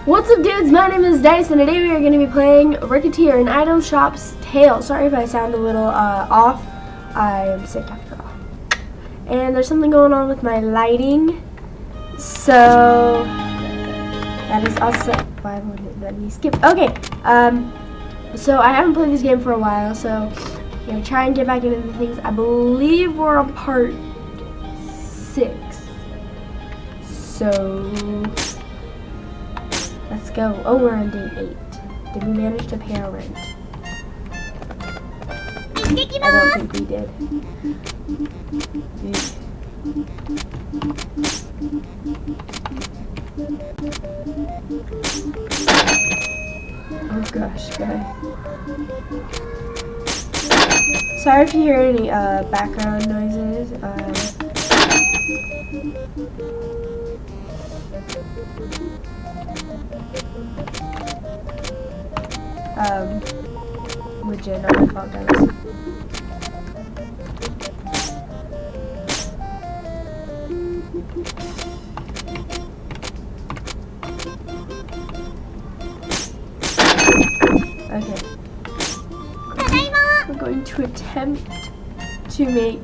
What's up, dudes? My name is Dice, and today we are going to be playing Recettear, an item shop's tale. Sorry if I sound a little off. I am sick after all. And there's something going on with my lighting. So that is also why wouldn't it let me skip? Okay. So I haven't played this game for a while, so I'm gonna try and get back into the things. I believe we're on part 6. So let's go. Oh, we're on day 8. Did we manage to pay our rent? I don't think we did. Oh gosh, guys. Sorry if you hear any background noises. Legit, not my fault, guys. Okay. We're going to attempt to make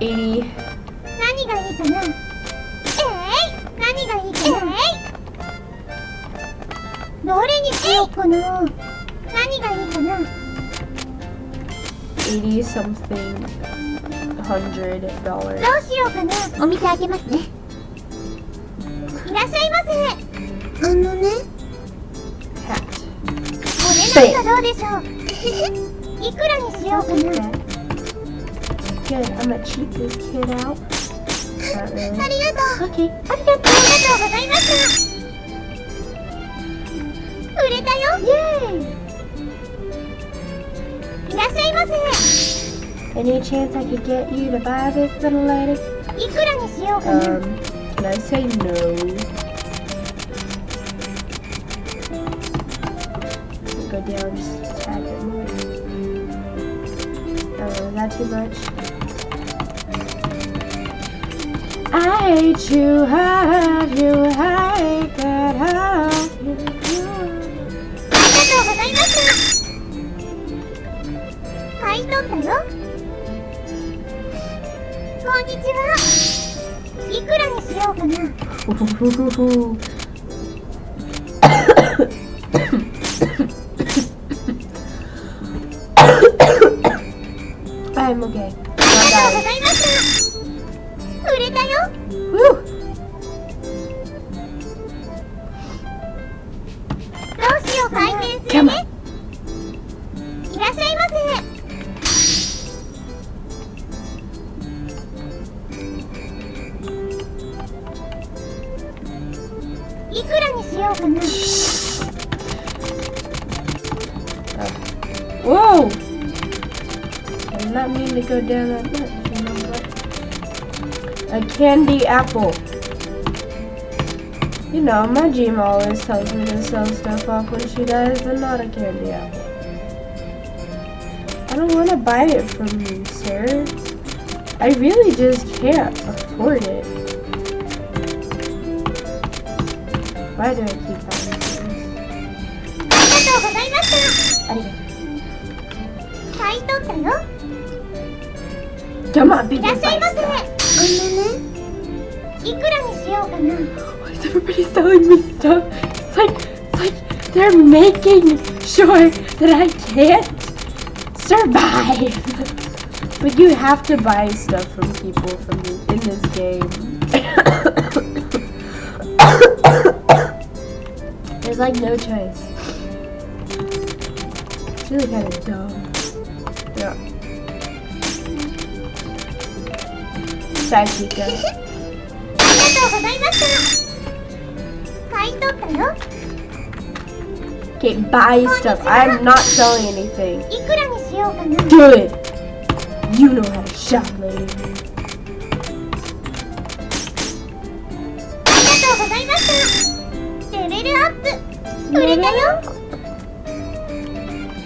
80. $80 something $100. Hat. Good, I'm gonna cheat this kid out. Not really. Okay. Any chance I could get you to buy this little lady? Can I say no? Go down just a tad bit more. Oh, is that too much? I hate you, hate you, hate that house. I'm okay. Woo! Come on. Whoa! I did not mean to go down that much, you know what? A candy apple. You know, my Gm always tells me to sell stuff off when she dies, but not a candy apple. I don't want to buy it from you, sir. I really just can't afford it. Why do I keep buying things? Come on, people, buy stuff. Why is everybody selling me stuff? It's like they're making sure that I can't survive. But you have to buy stuff from people in this game. There's like no choice. It's really kind of dumb. Yeah. Chica. Okay, buy stuff. I'm not selling anything. Good. You know how to shop, lady.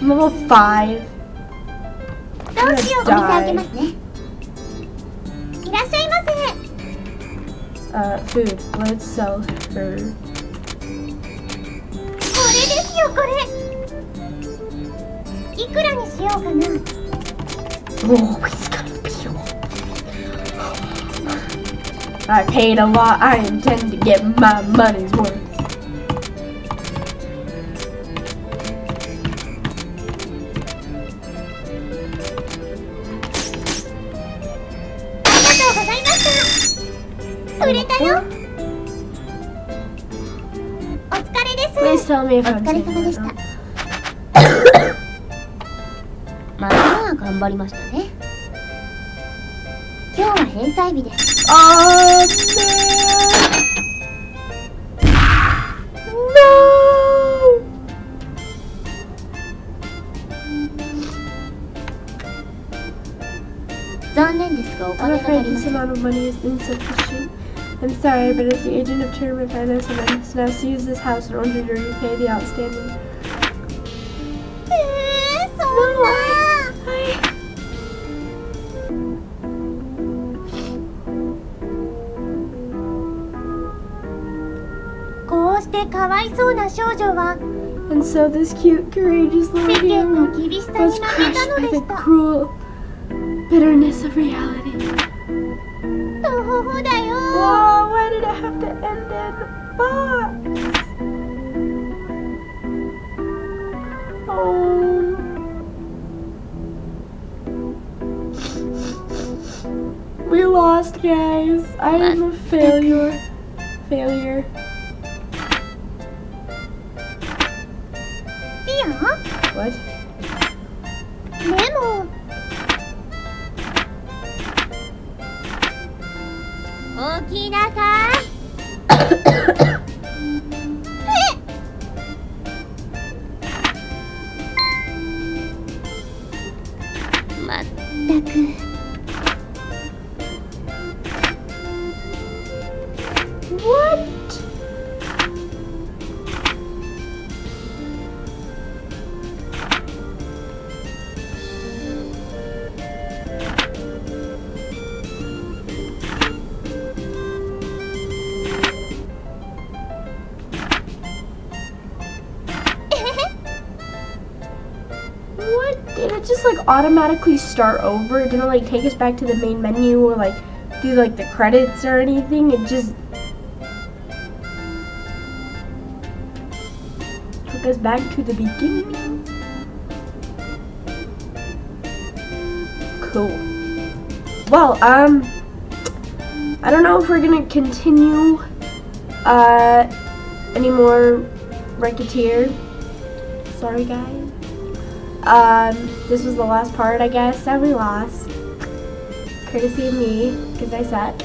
I'm level 5. I'm gonna die. food. Let's sell her. これですよ、これ。いくらにしようかな。 Oh, it's gonna be I paid a lot. I intend to get my money's worth. Please tell me if I'm saying that wrong. まあ頑張りましたね。今日は返済日です。Oh no! No! 残念ですがお I'm 金が足 afraid りま this せん。 amount of money is insufficient. I'm sorry, but as the agent of Tournament Finance, I must now use this house in order to repay the outstanding. そんな。こうしてかわいそうな少女は And so this cute, courageous little 世間の hero 厳しさ was に負け crushed たの by で the した。 cruel bitterness of reality. とほほだよ。 Whoa, why did it have to end in box? Oh. We lost, guys. I am a failure. Failure. いや What? でも起きなさい。まったく。What? What? Did it just like automatically start over? It didn't like take us back to the main menu or like do like the credits or anything? It just took us back to the beginning. Cool. Well, I don't know if we're gonna continue any more Recettear. Sorry guys. This was the last part, I guess, and we lost. Courtesy of me, because I suck.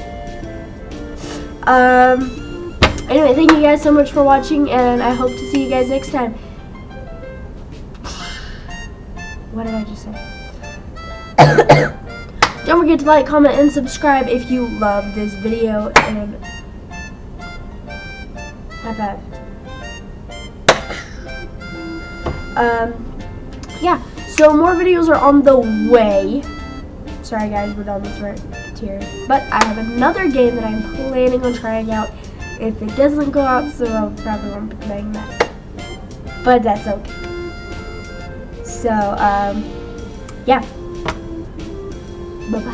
Anyway, thank you guys so much for watching, and I hope to see you guys next time. What did I just say? Don't forget to like, comment, and subscribe if you love this video, and high five. Yeah, so more videos are on the way. Sorry guys, we're done with Recettear. But I have another game that I'm planning on trying out. If it doesn't go out, so I probably won't be playing that. But that's okay. So, yeah. Bye-bye.